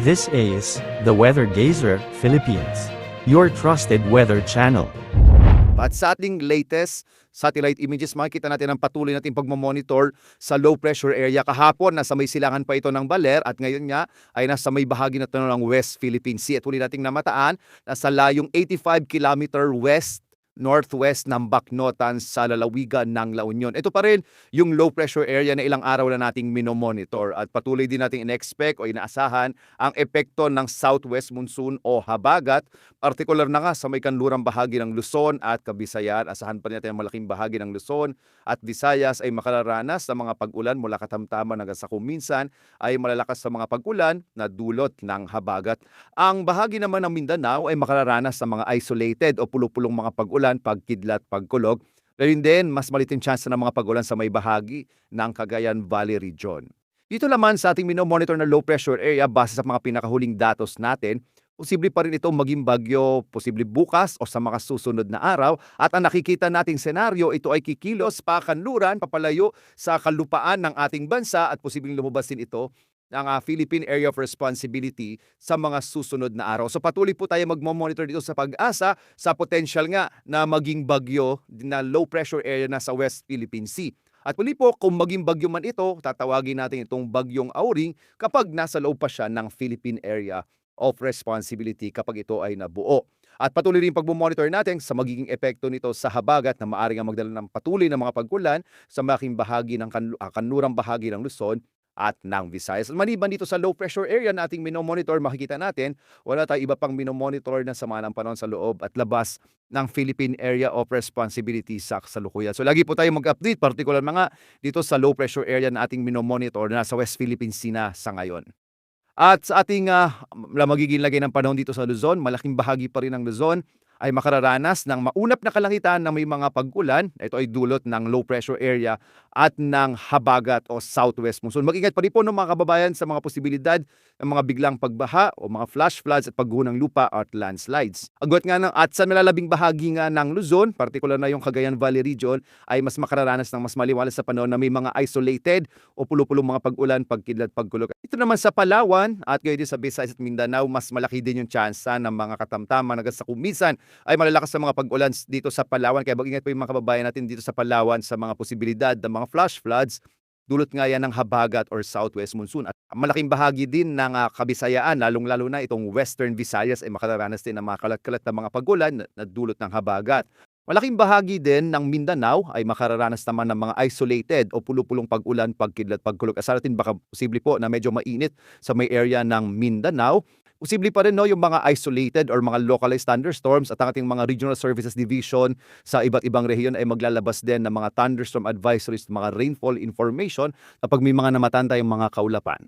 This is the Weather Gazer Philippines, your trusted weather channel. At sa ating latest satellite images, makikita natin ang patuloy nating pagmamonitor sa low pressure area. Kahapon, nasa may silangan pa ito ng Baler at ngayon nga ay nasa may bahagi na ito ng West Philippine Sea. At huli nating namataan, nasa layong 85 kilometer west northwest ng Bacnotan sa lalawigan ng La Union. Ito pa rin yung low pressure area na ilang araw na nating minomonitor at patuloy din nating in-expect o inaasahan ang epekto ng southwest monsoon o habagat, partikular na nga sa may kanlurang bahagi ng Luzon at Kabisayan. Asahan pa natin ang malaking bahagi ng Luzon at Visayas ay makararanas ng mga pag-ulan mula katamtaman hanggang sa kuminsan ay malalakas sa mga pag-ulan na dulot ng habagat. Ang bahagi naman ng Mindanao ay makararanas ng mga isolated o pulupulong mga pag-ulan, pagkidlat, pagkulog. Gayun din, mas malitim chance ng mga pag-ulan sa may bahagi ng Cagayan Valley Region. Dito naman sa ating minomonitor na low pressure area, base sa mga pinakahuling datos natin, posible pa rin ito maging bagyo, posible bukas o sa mga susunod na araw. At ang nakikita nating senaryo, ito ay kikilos pa kanluran, papalayo sa kalupaan ng ating bansa at posibleng lumabas din ito ng Philippine Area of Responsibility sa mga susunod na araw. So patuloy po tayo magmo-monitor dito sa pag-asa sa potential nga na maging bagyo na low pressure area na sa West Philippine Sea. At muli po, kung maging bagyo man ito, tatawagin natin itong bagyong Auring kapag nasa loob pa siya ng Philippine Area of Responsibility kapag ito ay nabuo. At patuloy rin pagmumonitor natin sa magiging epekto nito sa habagat na maaaring magdala ng patuloy na mga pag-ulan sa malaking bahagi ng kanlurang bahagi ng Luzon at ng Visayas. Maliban dito sa low pressure area na ating minomonitor, makikita natin, wala tayo iba pang minomonitor na sama ng panahon sa loob at labas ng Philippine Area of Responsibility sa kasalukuyan. So lagi po tayo mag-update, particular mga dito sa low pressure area na ating minomonitor na sa West Philippine Sea na sa ngayon. At sa ating magiging lagay ng panahon dito sa Luzon, malaking bahagi pa rin ng Luzon ay makararanas ng maunap na kalangitan na may mga pag-ulan. Ito ay dulot ng low pressure area at ng habagat o southwest monsoon. Mag-ingat pa rin po ng mga kababayan sa mga posibilidad ng mga biglang pagbaha o mga flash floods at pagguho ng lupa at landslides. Agwat nga ng at sa malalabing bahagi nga ng Luzon, partikular na yung Cagayan Valley Region, ay mas makararanas ng mas maliwalas sa panahon na may mga isolated o pulo-pulong mga pag-ulan, pagkidlat, pagkulog. Ito naman sa Palawan at gayon din sa Visayas at Mindanao, mas malaki din yung tsansa ng mga katamtaman hanggang sa kuminsan ay malalakas sa mga pag-ulan dito sa Palawan. Kaya mag-ingat po yung mga kababayan natin dito sa Palawan sa mga posibilidad ng mga flash floods. Dulot nga yan ng habagat or southwest monsoon. At malaking bahagi din ng Kabisayaan, lalong-lalo na itong Western Visayas ay makararanas din ng mga kalat-kalat na mga pag-ulan na dulot ng habagat. Malaking bahagi din ng Mindanao ay makararanas naman ng mga isolated o pulo-pulong pag-ulan, pagkidlat, pagkulog. Asaratin baka posible po na medyo mainit sa may area ng Mindanao. Posible pa rin yung mga isolated or mga localized thunderstorms at ang ating mga Regional Services Division sa iba't ibang rehiyon ay maglalabas din ng mga thunderstorm advisories, mga rainfall information kapag may mga namatanda yung mga kaulapan.